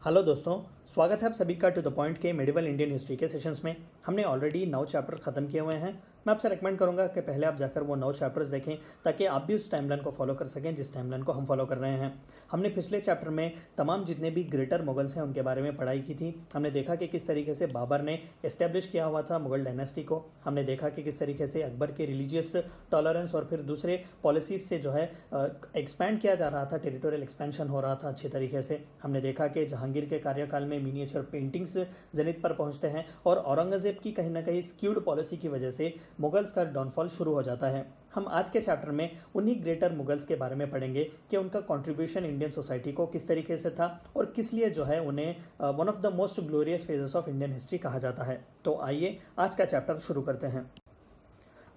Hello दोस्तों, स्वागत है आप सभी का टू द पॉइंट के मेडिवल इंडियन हिस्ट्री के सेशंस में। हमने ऑलरेडी 9 चैप्टर ख़त्म किए हुए हैं। मैं आपसे रेकमेंड करूंगा कि पहले आप जाकर वो 9 चैप्टर्स देखें ताकि आप भी उस टाइमलाइन को फॉलो कर सकें जिस टाइमलाइन को हम फॉलो कर रहे हैं। हमने पिछले चैप्टर में तमाम जितने भी ग्रेटर मुगल्स हैं उनके बारे में पढ़ाई की थी। हमने देखा कि किस तरीके से बाबर ने इस्टेब्लिश किया हुआ था मुगल डायनेस्टी को। हमने देखा कि किस तरीके से अकबर के रिलीजियस टॉलरेंस और फिर दूसरे पॉलिसीज से जो है एक्सपैंड किया जा रहा था, टेरिटोरियल एक्सपेंशन हो रहा था अच्छे तरीके से। हमने देखा कि जहांगीर के कार्यकाल में मिनिएचर पेंटिंग्स जेनिथ पर पहुंचते हैं और औरंगजेब की कहीं ना कहीं स्क्यूड पॉलिसी की वजह से मुगल्स का डाउनफॉल शुरू हो जाता है। हम आज के चैप्टर में उन्हीं ग्रेटर मुगल्स के बारे में पढ़ेंगे कि उनका कंट्रीब्यूशन इंडियन सोसाइटी को किस तरीके से था और किस लिए जो है उन्हें one of the most glorious phases of Indian history कहा जाता है। तो आइए आज का चैप्टर शुरू करते हैं।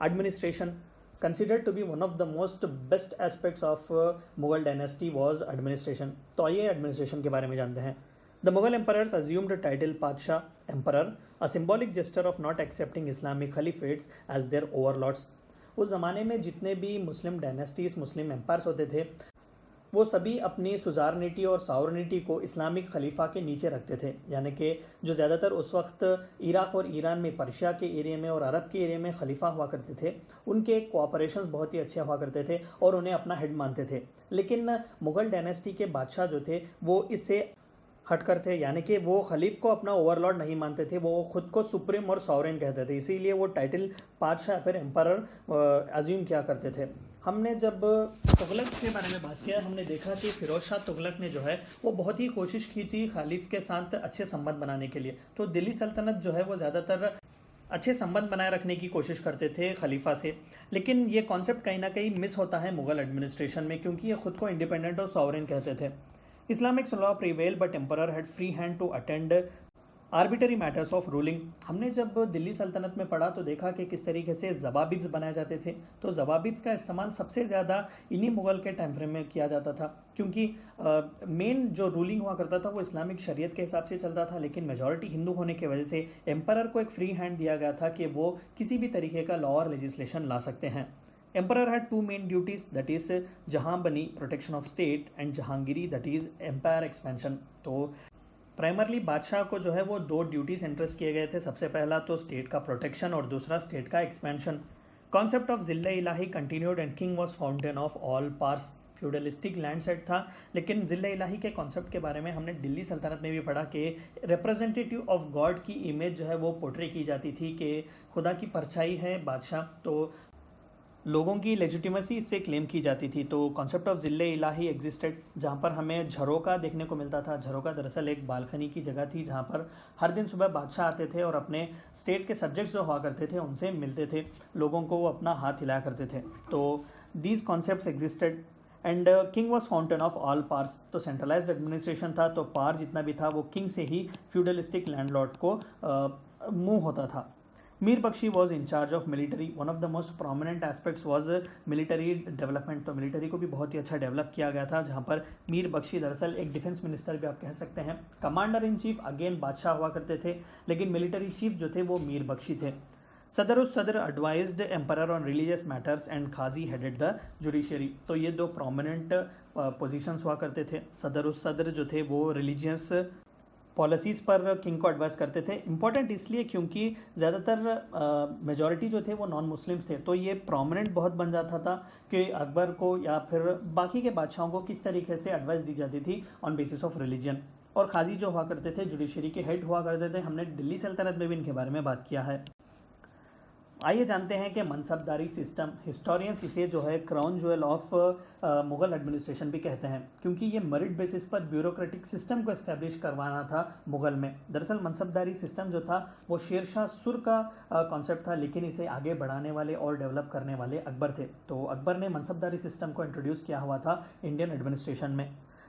Administration considered to be one of the most best aspects of Mughal dynasty was administration। तो आइए एडमिनिस्ट्रेशन के बारे में जानते हैं। The Mughal emperors assumed the title Padshah, Emperor, a symbolic gesture of not accepting Islamic caliphates as their overlords। उस ज़माने में जितने भी मुस्लिम डायनेस्टीज, मुस्लिम एम्पायर्स होते थे, वो सभी अपनी सुजारनिटी और सावरनिटी को इस्लामिक खलीफा के नीचे रखते थे। यानी कि जो ज़्यादातर उस वक्त इराक़ और ईरान में, पर्शिया के एरिया में और अरब के एरिया में खलीफा हुआ करते थे, उनके कोऑपरेशंस बहुत ही अच्छे हुआ करते थे और उन्हें अपना हेड मानते थे। लेकिन मुग़ल डायनेस्टी के बादशाह जो थे वो इससे हटकर थे, यानी कि वो खलीफ को अपना ओवरलॉर्ड नहीं मानते थे, वो खुद को सुप्रीम और सॉवरेन कहते थे। इसीलिए वो टाइटल बादशाह फिर एम्परर अज्यूम किया करते थे। हमने जब तुगलक के बारे में बात किया, हमने देखा कि फिरोज शाह तुगलक ने जो है वो बहुत ही कोशिश की थी खलीफ के साथ अच्छे संबंध बनाने के लिए। तो दिल्ली सल्तनत जो है वो ज़्यादातर अच्छे संबंध बनाए रखने की कोशिश करते थे खलीफा से। लेकिन ये कॉन्सेप्ट कहीं ना कहीं मिस होता है मुग़ल एडमिनिस्ट्रेशन में, क्योंकि ये खुद को इंडिपेंडेंट और सॉवरेन कहते थे। Islamic law prevailed but emperor had free hand to attend arbitrary matters of ruling. हमने जब दिल्ली सल्तनत में पढ़ा तो देखा कि किस तरीके से जवाबित्स बनाए जाते थे। तो जवाबित्स का इस्तेमाल सबसे ज़्यादा इन्हीं मुग़ल के टाइम फ्रेम में किया जाता था, क्योंकि मेन जो रूलिंग हुआ करता था वो इस्लामिक शरीयत के हिसाब से चलता था। लेकिन मेजॉरिटी हिंदू होने की वजह से एम्परर को एक फ्री हैंड दिया गया था कि वो किसी भी तरीके का लॉ और लेजिस्लेशन ला सकते हैं। Emperor had two main duties, that is Jahanbani, protection of state, and Jahangiri, that is empire expansion। तो प्राइमरली बादशाह को जो है वो 2 ड्यूटीज इंटरेस्ट किए गए थे। सबसे पहला तो स्टेट का प्रोटेक्शन और दूसरा स्टेट का expansion. Concept of zille ilahi continued and king was fountain of all powers. Feudalistic land set था, लेकिन जिल्ला इलाही के कॉन्सेप्ट के बारे में हमने दिल्ली सल्तनत में भी पढ़ा कि रिप्रेजेंटेटिव ऑफ गॉड की इमेज जो है वो पोर्ट्रे की जाती थी कि खुदा की परछाई है बादशाह, तो लोगों की लेजिटिमेसी इससे क्लेम की जाती थी। तो कॉन्सेप्ट ऑफ जिल्ले इलाही एग्जिस्टेड, जहाँ पर हमें झरोका देखने को मिलता था। झरोका दरअसल एक बालकनी की जगह थी जहाँ पर हर दिन सुबह बादशाह आते थे और अपने स्टेट के सब्जेक्ट्स जो हुआ करते थे उनसे मिलते थे, लोगों को वो अपना हाथ हिलाया करते थे। तो these concepts existed and king was fountain of all powers. तो सेंट्रलाइज्ड एडमिनिस्ट्रेशन था, तो पार जितना भी था वो किंग से ही फ्यूडलिस्टिक लैंडलॉर्ड को मूव होता था। Mir Bakhshi was in charge of military. One of the most prominent aspects was military development. तो मिलिट्री को भी बहुत ही अच्छा डेवलप किया गया था, जहाँ पर मीर बख्शी दरअसल एक डिफेंस मिनिस्टर भी आप कह सकते हैं। कमांडर इन चीफ अगेन बादशाह हुआ करते थे, लेकिन मिलिट्री चीफ जो थे वो मीर बख्शी थे। सदर उस sadr advised emperor on religious matters and qazi headed the judiciary. तो ये 2 प्रोमिनेंट पोजीशंस हुआ करते थे। सदर उस सदर जो थे वो रिलीजियस पॉलिसीज़ पर किंग को एडवाइस करते थे। इंपॉर्टेंट इसलिए क्योंकि ज़्यादातर मेजॉरिटी जो थे वो नॉन मुस्लिम्स थे, तो ये प्रोमिनेंट बहुत बन जाता था कि अकबर को या फिर बाकी के बादशाहों को किस तरीके से एडवाइस दी जाती थी ऑन बेसिस ऑफ रिलीजन। और खाजी जो हुआ करते थे जुडिशरी के हेड हुआ करते थे। हमने दिल्ली सल्तनत में भी इनके बारे में बात किया है। आइए जानते हैं कि मनसबदारी सिस्टम, हिस्टोरियंस इसे जो है crown jewel of Mughal administration भी कहते हैं, क्योंकि ये मेरिट बेसिस पर ब्यूरोक्रेटिक सिस्टम को एस्टेब्लिश करवाना था मुग़ल में। दरअसल मनसबदारी सिस्टम जो था वो शेरशाह सुर का कॉन्सेप्ट था, लेकिन इसे आगे बढ़ाने वाले और डेवलप करने वाले अकबर थे। तो अकबर ने मनसबदारी सिस्टम को इंट्रोड्यूस किया हुआ था इंडियन एडमिनिस्ट्रेशन में।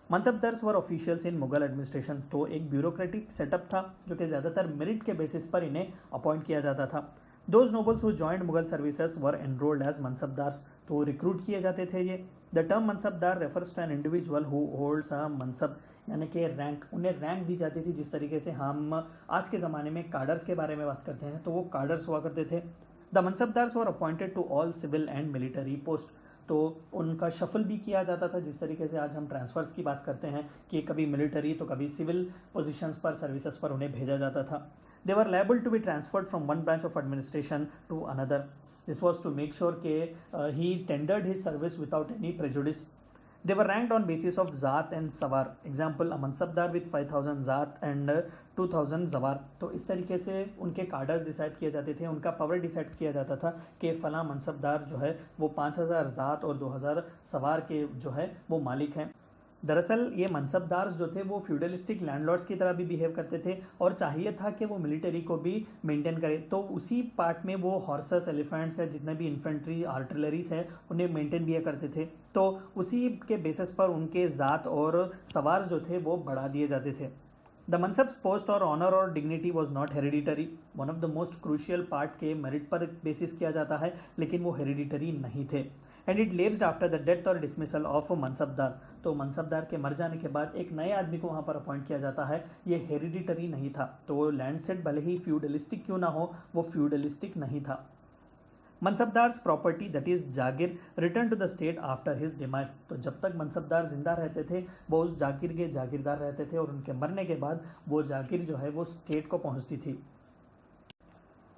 मनसबदार्स वर ऑफिशियल्स इन मुग़ल एडमिनिस्ट्रेशन। तो एक ब्यूरोक्रेटिक सेटअप था जो कि ज़्यादातर मेरिट के बेसिस पर इन्हें अपॉइंट किया जाता था। Those nobles who joined Mughal services were enrolled as mansabdars। तो रिक्रूट किए जाते थे ये। The term mansabdar refers to an individual who holds a mansab, यानी कि रैंक, उन्हें रैंक दी जाती थी। जिस तरीके से हम आज के ज़माने में कार्डर्स के बारे में बात करते हैं, तो वो कार्डर्स हुआ करते थे। The mansabdars were appointed to all civil and military post. तो उनका शफल भी किया जाता था, जिस तरीके से आज हम ट्रांसफ़र्स की बात करते हैं कि कभी मिलिट्री तो कभी सिविल पोजीशंस पर, सर्विसेज पर उन्हें भेजा जाता था। They were liable to be transferred from one branch of administration to another. This was to make sure के he tendered his service without any prejudice. They were ranked on basis of Zaat and Sawar. Example, a Mansabdar with 5000 Zaat and 2000 Zawar. तो इस तरीके से उनके cadres decide किए जाते थे, उनका पावर डिसाइड किया जाता था कि फ़लाँ मनसबदार जो है वो 5000 ज़ात और 2000 सवार के जो है वो मालिक हैं। दरअसल ये मनसबदार जो थे वो फ्यूडलिस्टिक लैंडलॉर्ड्स की तरह भी बिहेव करते थे और चाहिए था कि वो मिलिट्री को भी मेंटेन करे, तो उसी पार्ट में वो हॉर्सेस, एलिफेंट्स है, जितने भी इन्फेंट्री, आर्टिलरीज है, उन्हें मेंटेन भी करते थे। तो उसी के बेसिस पर उनके ज़ात और सवार जो थे वो बढ़ा दिए जाते थे। द मनसब्स पोस्ट और ऑनर और dignity was not hereditary. One of the most crucial part के मेरिट पर बेसिस किया जाता है, लेकिन वो हेरिडिटरी नहीं थे। And it leaved after the death और डिसमिसल ऑफ मनसबदार। तो मनसबदार के मर जाने के बाद एक नए आदमी को वहाँ पर अपॉइंट किया जाता है, ये हेरिडिटरी नहीं था। तो वो लैंड सेट भले ही फ्यूडलिस्टिक क्यों ना हो, वो फ्यूडलिस्टिक नहीं था। Mansabdars property that is jagir return to the state after his demise. तो जब तक मनसबदार जिंदा रहते थे वो उस जागीर के जागीरदार रहते थे और उनके मरने के बाद वो जागीर जो है वो स्टेट को पहुंचती थी।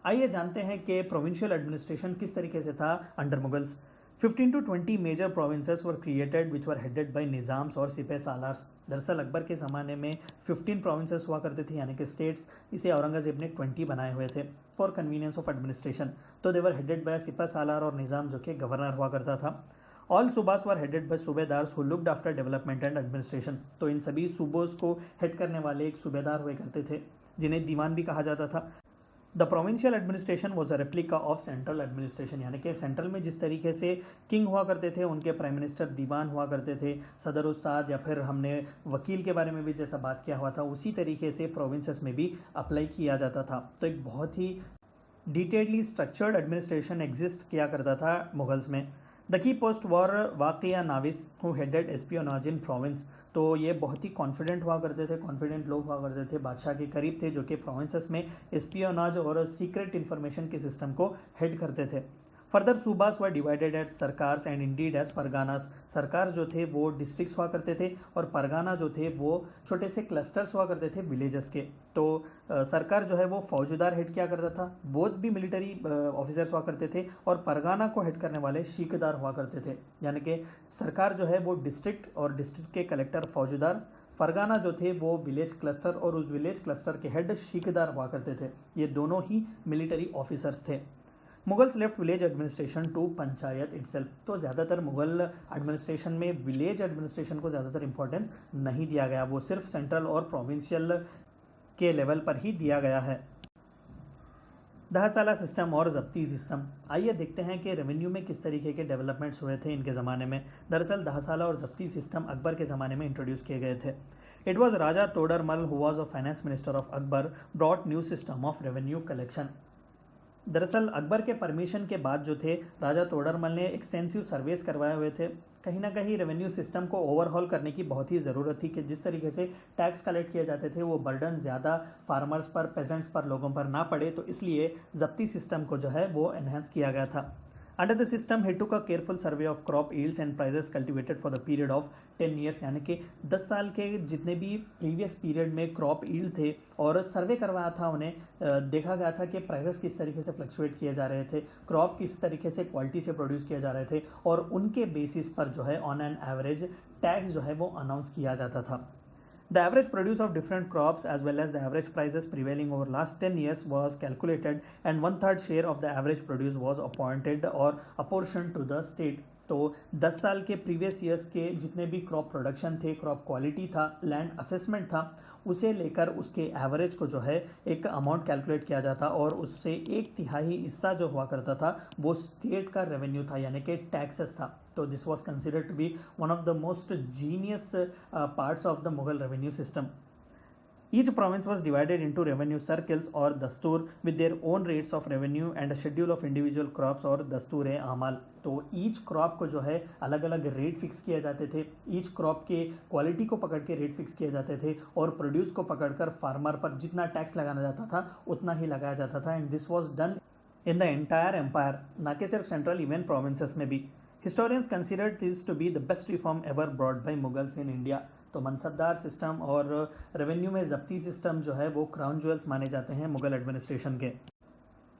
आइए जानते हैं कि प्रोविंशियल एडमिनिस्ट्रेशन किस तरीके से था under Mughals. 15 to 20 major provinces were created which were headed by Nizams और सिपह सालार्स। दरअसल अकबर के ज़माने में 15 प्रोविंसेस हुआ करते थे, यानी कि स्टेट्स। इसे औरंगज़ेब ने 20 बनाए हुए थे फॉर कन्वीनियंस ऑफ एडमिनिस्ट्रेशन। तो दे वर हेडेड बाय सिपह सालार और निज़ाम जो कि गवर्नर हुआ करता था। All subas were headed by subedars who looked after development and administration. तो इन सभी सूबों को हेड करने वाले एक सूबेदार हुए करते थे, जिन्हें दीवान भी कहा जाता था। The provincial administration was a replica of central administration, यानी कि सेंट्रल में जिस तरीके से किंग हुआ करते थे, उनके प्राइम मिनिस्टर दीवान हुआ करते थे, सदर उस्ताद, या फिर हमने वकील के बारे में भी जैसा बात किया हुआ था, उसी तरीके से प्रोविंसेस में भी अप्लाई किया जाता था। तो एक बहुत ही डिटेलली स्ट्रक्चर्ड एडमिनिस्ट्रेशन एग्जिस्ट किया करता था मुगल्स में। The key post were waqia navis who headed espionage in province. तो ये बहुत ही कॉन्फिडेंट हुआ करते थे, कॉन्फिडेंट लोग हुआ करते थे, बादशाह के करीब थे, जो कि प्रोविंसेस में एस्पियोनाज और सीक्रेट इन्फॉर्मेशन के सिस्टम को हेड करते थे। Further subas were divided as sarkars and indeed as parganas. सरकार जो थे वो डिस्ट्रिक्ट्स हुआ करते थे और परगाना जो थे वो छोटे से क्लस्टर्स हुआ करते थे विलेजेस के। तो सरकार जो है वो फौजदार हेड किया करता था, बोथ भी मिलिट्री ऑफिसर्स हुआ करते थे, और परगाना को हेड करने वाले शीकदार हुआ करते थे। यानी कि सरकार जो है वो डिस्ट्रिक्ट और डिस्ट्रिक्ट के कलेक्टर फौजदार, परगाना जो थे वो विलेज क्लस्टर और उस विलेज क्लस्टर के हेड शीकदार हुआ करते थे। ये दोनों ही मिलिट्री ऑफिसर्स थे। Mughals left village administration to panchayat itself. तो ज़्यादातर मुगल एडमिनिस्ट्रेशन में विलेज एडमिनिस्ट्रेशन को ज़्यादातर इंपॉर्टेंस नहीं दिया गया, वो सिर्फ सेंट्रल और प्रोविंशियल के लेवल पर ही दिया गया है। दहसाला सिस्टम और जब्ती सिस्टम। आइए देखते हैं कि रेवेन्यू में किस तरीके के डेवलपमेंट्स हुए थे इनके ज़माने में। दरअसल दहसाला और जब्ती सिस्टम अकबर के ज़माने में इंट्रोड्यूस किए गए थे। It was Raja Todarmal who was a finance minister of Akbar brought new system of revenue collection. दरअसल अकबर के परमिशन के बाद जो थे राजा तोडरमल ने एक्सटेंसिव सर्वेस करवाए हुए थे। कहीं ना कहीं रेवेन्यू सिस्टम को ओवरहॉल करने की बहुत ही ज़रूरत थी कि जिस तरीके से टैक्स कलेक्ट किए जाते थे वो बर्डन ज़्यादा फार्मर्स पर, पेजेंट्स पर, लोगों पर ना पड़े। तो इसलिए जब्ती सिस्टम को जो है वो एनहेंस किया गया था। Under the system he took a careful survey of crop yields and prices cultivated for the period of 10 years, यानी कि 10 साल के जितने भी प्रीवियस पीरियड में क्रॉप यील्ड थे और सर्वे करवाया था उन्हें, देखा गया था कि प्राइजेस किस तरीके से फ्लक्चुएट किए जा रहे थे, क्रॉप किस तरीके से क्वालिटी से प्रोड्यूस किए जा रहे थे, और उनके बेसिस पर जो है ऑन एन एवरेज टैक्स जो है वो अनाउंस किया जाता था। The average produce of different crops as well as the average prices prevailing over last 10 years was calculated and 1/3 share of the average produce was appointed or apportioned to the state। तो 10 साल के previous years के जितने भी crop production थे, crop quality था, land assessment था, उसे लेकर उसके एवरेज को जो है एक अमाउंट कैलकुलेट किया जाता और उससे 1/3 हिस्सा जो हुआ करता था वो स्टेट का रेवेन्यू था, यानी कि टैक्सेस था। तो this was considered to be one of the most genius parts of the Mughal revenue system. Each province was divided into revenue circles or dastur with their own rates of revenue and a schedule of individual crops और दस्तूर आमाल। तो each crop को जो है अलग अलग rate fix किए जाते थे, ईच क्रॉप के क्वालिटी को पकड़ के रेट फिक्स किए जाते थे और प्रोड्यूस को पकड़कर फार्मर पर जितना टैक्स लगाना जाता था उतना ही लगाया जाता था। And this was done in the entire empire, ना कि सिर्फ सेंट्रल, इवन प्रोविंसेस में भी। Historians considered this to be the best reform ever brought by Mughals in India. तो मनसबदार सिस्टम और रेवेन्यू में जब्ती सिस्टम जो है वो क्राउन ज्वेल्स माने जाते हैं मुगल एडमिनिस्ट्रेशन के।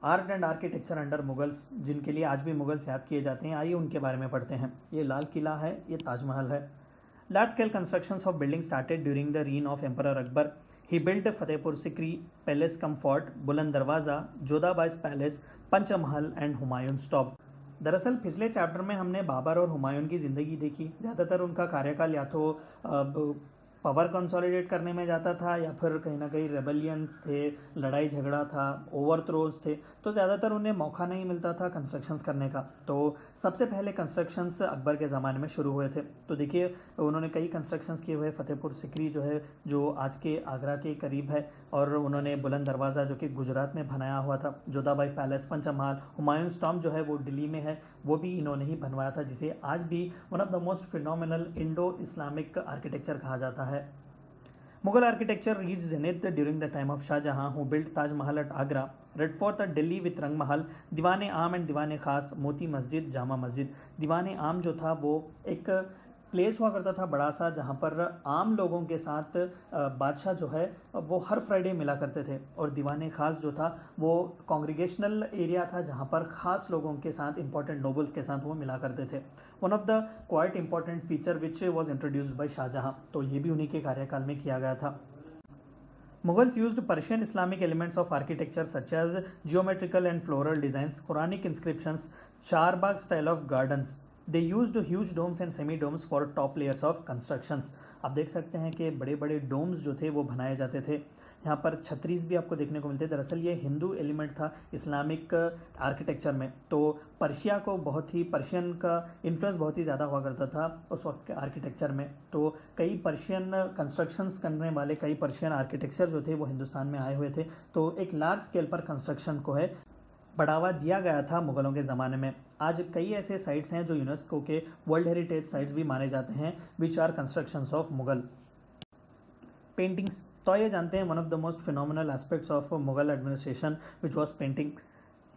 Art and architecture under Mughals, जिनके लिए आज भी मुगल्स याद किए जाते हैं, आइए उनके बारे में पढ़ते हैं। ये लाल किला है, ये ताजमहल है। Large scale constructions of building started during the reign of emperor Akbar. He built Fatehpur Sikri palace cum fort, Buland Darwaza, Jodhabai's palace, Panchmahal and Humayun's tomb. दरअसल पिछले चैप्टर में हमने बाबर और हुमायूं की ज़िंदगी देखी। ज़्यादातर उनका कार्यकाल या तो पावर कंसोलिडेट करने में जाता था या फिर कहीं ना कहीं रेबेलियंस थे, लड़ाई झगड़ा था, ओवरथ्रोज थे, तो ज़्यादातर उन्हें मौका नहीं मिलता था कंस्ट्रक्शंस करने का। तो सबसे पहले कंस्ट्रक्शंस अकबर के ज़माने में शुरू हुए थे। तो देखिए उन्होंने कई कंस्ट्रक्शंस किए हुए। फतेहपुर सिकरी जो है जो आज के आगरा के करीब है, और उन्होंने बुलंद दरवाज़ा जो कि गुजरात में बनाया हुआ था, जोधाबाई पैलेस, पंचमहल, हुमायूंस टॉम्ब जो है वो दिल्ली में है, वो भी इन्होंने ही बनवाया था, जिसे आज भी one of the most phenomenal Indo Islamic architecture कहा जाता है। Mughal architecture reach zenith during the time of Shahjahan, who built Taj Mahal at Agra, red fort at Delhi with Rang Mahal, दीवान आम एंड दीवान खास, मोती मस्जिद, जामा मस्जिद। दीवान आम जो था वो एक प्लेस हुआ करता था बड़ा सा, जहाँ पर आम लोगों के साथ बादशाह जो है वो हर फ्राइडे मिला करते थे, और दीवान खास जो था वो कॉन्ग्रीगेशनल एरिया था जहाँ पर ख़ास लोगों के साथ, इंपॉर्टेंट नोबल्स के साथ वो मिला करते थे। One of the quite important feature which was introduced by Shahjahan, तो ये भी उन्हीं के कार्यकाल में किया गया था। Mughals used Persian Islamic elements of architecture such as geometrical and floral designs, Quranic inscriptions, Charbagh style of gardens. They used huge domes and semi-domes for top layers of constructions. आप देख सकते हैं कि बड़े बड़े डोम्स जो थे वो बनाए जाते थे। यहाँ पर छत्रीस भी आपको देखने को मिलते हैं। दरअसल ये हिंदू एलिमेंट था इस्लामिक आर्किटेक्चर में। तो पर्शिया को पर्शियन का इन्फ्लुएंस बहुत ही ज़्यादा हुआ करता था उस वक्त के आर्किटेक्चर में। तो कई पर्शियन कंस्ट्रक्शंस करने वाले, कई पर्शियन आर्किटेक्चर जो थे वो हिंदुस्तान में आए हुए थे। तो एक लार्ज स्केल पर कंस्ट्रक्शन को है बढ़ावा दिया गया था मुग़लों के ज़माने में। आज कई ऐसे साइट्स हैं जो यूनेस्को के वर्ल्ड हेरिटेज साइट्स भी माने जाते हैं, which are constructions of Mughal. Paintings, तो ये जानते हैं one of the most phenomenal aspects of Mughal administration which was painting.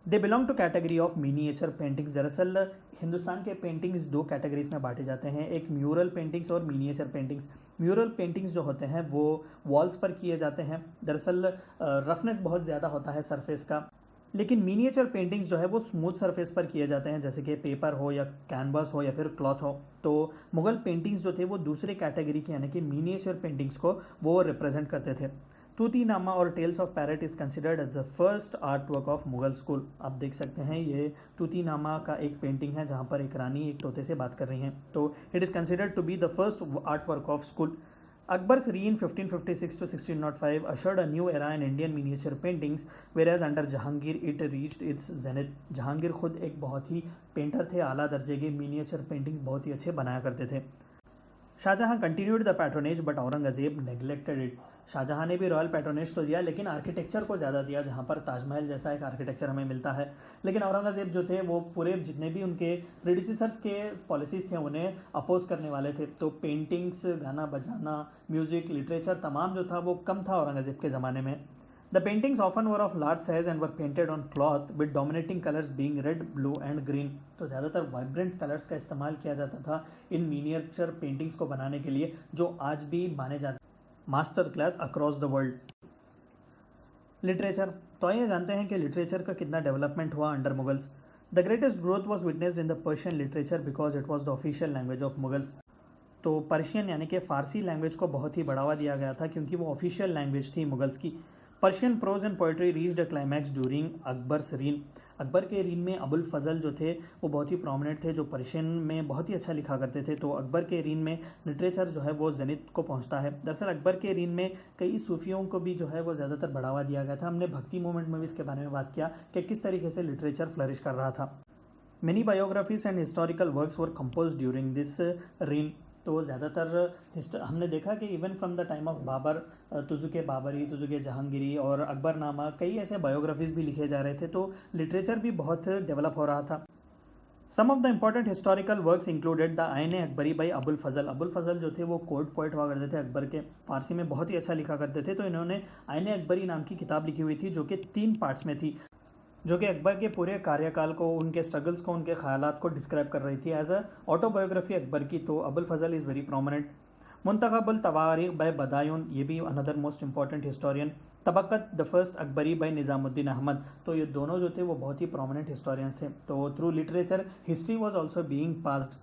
They belong to category of miniature paintings. दरअसल हिंदुस्तान के पेंटिंग्स दो कैटेगरीज में बांटे जाते हैं, एक म्यूरल पेंटिंग्स और मिनिएचर पेंटिंग्स। म्यूरल पेंटिंग्स जो होते हैं वो वॉल्स पर किए जाते हैं। दरअसल रफनेस बहुत ज़्यादा होता है सरफेस का, लेकिन मिनिएचर पेंटिंग्स जो है वो स्मूथ सरफेस पर किए जाते हैं, जैसे कि पेपर हो या कैनवास हो या फिर क्लॉथ हो। तो मुग़ल पेंटिंग्स जो थे वो दूसरे कैटेगरी के यानी कि मिनिएचर पेंटिंग्स को वो रिप्रेजेंट करते थे। तूतीनामा और tales of parrot is considered as the first art work of Mughal school. आप देख सकते हैं ये तूतीनामा का एक पेंटिंग है जहाँ पर एक रानी एक तोते से बात कर रही हैं। तो it is considered to be the first art work of school. Akbar's reign 1556 to 1605 ushered a new era in Indian miniature paintings, whereas under Jahangir it reached its zenith. Jahangir खुद एक बहुत ही पेंटर थे, आला दर्जे के मिनिएचर पेंटिंग बहुत ही अच्छे बनाया करते थे। Shah Jahan continued the patronage but Aurangzeb neglected it. Shah Jahan ने भी रॉयल पैट्रोनेज तो दिया लेकिन आर्किटेक्चर को ज़्यादा दिया, जहां पर ताजमहल जैसा एक आर्किटेक्चर हमें मिलता है। लेकिन औरंगजेब जो थे वो पूरे जितने भी उनके प्रेडिसेसर्स के पॉलिसीज़ थे उन्हें अपोज करने वाले थे। तो पेंटिंग्स, गाना बजाना, म्यूज़िक, लिटरेचर तमाम जो था वो कम था औरंगजेब के ज़माने में। The paintings often were of large size and were painted on cloth with dominating colors being red, blue and green. तो ज़्यादातर वाइब्रेंट कलर्स का इस्तेमाल किया जाता था इन मिनिएचर पेंटिंग्स को बनाने के लिए, जो आज भी माने जाते हैं master class across the world. Literature, तो आइए जानते हैं कि लिटरेचर का कितना डेवलपमेंट हुआ under Mughals. The greatest growth was witnessed in the Persian literature because it was the official language of Mughals. तो पर्शियन यानी कि फ़ारसी लैंग्वेज को बहुत ही बढ़ावा दिया गया था क्योंकि वो ऑफिशियल लैंग्वेज थी मुगल्स की। Persian prose and poetry reached a climax during Akbar's reign. Akbar के रीन में अबुल फजल जो थे वो बहुत ही प्रोमिनेंट थे, जो पर्शियन में बहुत ही अच्छा लिखा करते थे। तो अकबर के रीन में लिटरेचर जो है वो जेनिथ को पहुंचता है। दरअसल अकबर के रीन में कई सूफियों को भी जो है वो ज़्यादातर बढ़ावा दिया गया था। हमने भक्ति मूवमेंट में भी इसके बारे में बात किया कि किस तरीके से लिटरेचर फ्लरिश कर रहा था। Many biographies and historical works were compose during this reign. तो ज़्यादातर हमने देखा कि even from the time of Babur, Tuzuke Baburi, Tuzuke Jahangiri और अकबरनामा, कई ऐसे बायोग्राफीज़ भी लिखे जा रहे थे। तो लिटरेचर भी बहुत डेवलप हो रहा था। Some of the important historical works included the Ain Akbari by Abul Fazl. Abul Fazl जो थे वो कोर्ट पोइट हुआ करते थे अकबर के, फ़ारसी में बहुत ही अच्छा लिखा करते थे। तो इन्होंने आइन अकबरी नाम की किताब लिखी हुई थी जो कि 3 पार्ट्स में थी। जो कि अकबर के पूरे कार्यकाल को, उनके स्ट्रगल्स को, उनके ख़यालात को डिस्क्राइब कर रही थी एज अ ऑटोबायोग्राफी अकबर की। तो Abul Fazl is very prominent. Muntakhabul Tawarikh by Badayun, ये भी another most important historian. Tabaqat द फर्स्ट अकबरी बाय निज़ामुद्दीन अहमद, तो ये दोनों जो थे वो बहुत ही प्रोमिनेंट हिस्टोरियंस थे। तो through literature history was also being passed.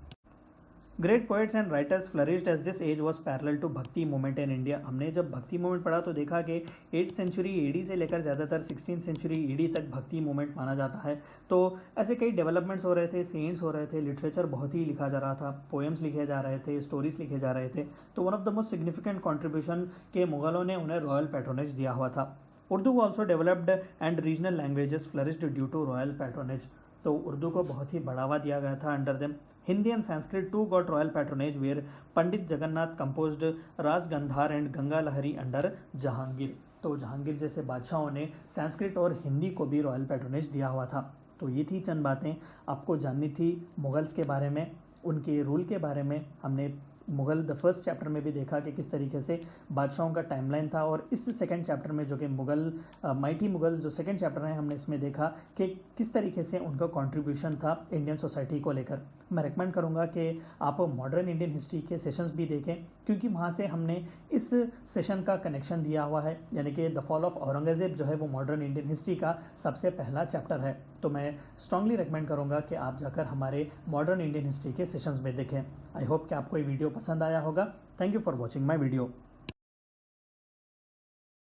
Great poets and writers flourished as this age was parallel to Bhakti movement in India. हमने जब भक्ति मूवमेंट पढ़ा तो देखा कि 8th सेंचुरी एडी से लेकर ज़्यादातर 16th सेंचुरी एडी तक भक्ति मूवमेंट माना जाता है। तो ऐसे कई डेवलपमेंट्स हो रहे थे, सेंट्स हो रहे थे, लिटरेचर बहुत ही लिखा जा रहा था, पोएम्स लिखे जा रहे थे, स्टोरीज लिखे जा रहे थे। तो one of the most significant contribution के मुगलों ने उन्हें रॉयल पैट्रोनेज दिया हुआ था। Urdu also developed and regional languages flourished due to royal patronage. तो उर्दू को बहुत ही बढ़ावा दिया गया था under them. Hindi and Sanskrit too got royal patronage where Pandit Jagannath composed Ras Gandhar and Ganga Lahari under Jahangir. तो जहांगीर जैसे बादशाहों ने संस्कृत और हिंदी को भी रॉयल पैट्रोनेज दिया हुआ था। तो ये थी चंद बातें आपको जाननी थी मुगल्स के बारे में, उनके रूल के बारे में। हमने मुग़ल द फर्स्ट चैप्टर में भी देखा कि किस तरीके से बादशाहों का टाइमलाइन था, और इस सेकंड चैप्टर में जो कि मुग़ल माइटी मुग़ल्स जो सेकंड चैप्टर है, हमने इसमें देखा कि किस तरीके से उनका कंट्रीब्यूशन था इंडियन सोसाइटी को लेकर। मैं रेकमेंड करूंगा कि आप मॉडर्न इंडियन हिस्ट्री के सेशंस भी देखें, क्योंकि वहाँ से हमने इस सेशन का कनेक्शन दिया हुआ है, यानी कि द फॉल ऑफ औरंगज़ेब जो है वो मॉडर्न इंडियन हिस्ट्री का सबसे पहला चैप्टर है। तो मैं स्ट्रांगली रेकमेंड करूंगा कि आप जाकर हमारे मॉडर्न इंडियन हिस्ट्री के सेशंस में देखें। आई होप कि आपको ये वीडियो पसंद आया होगा। Thank you for watching my video.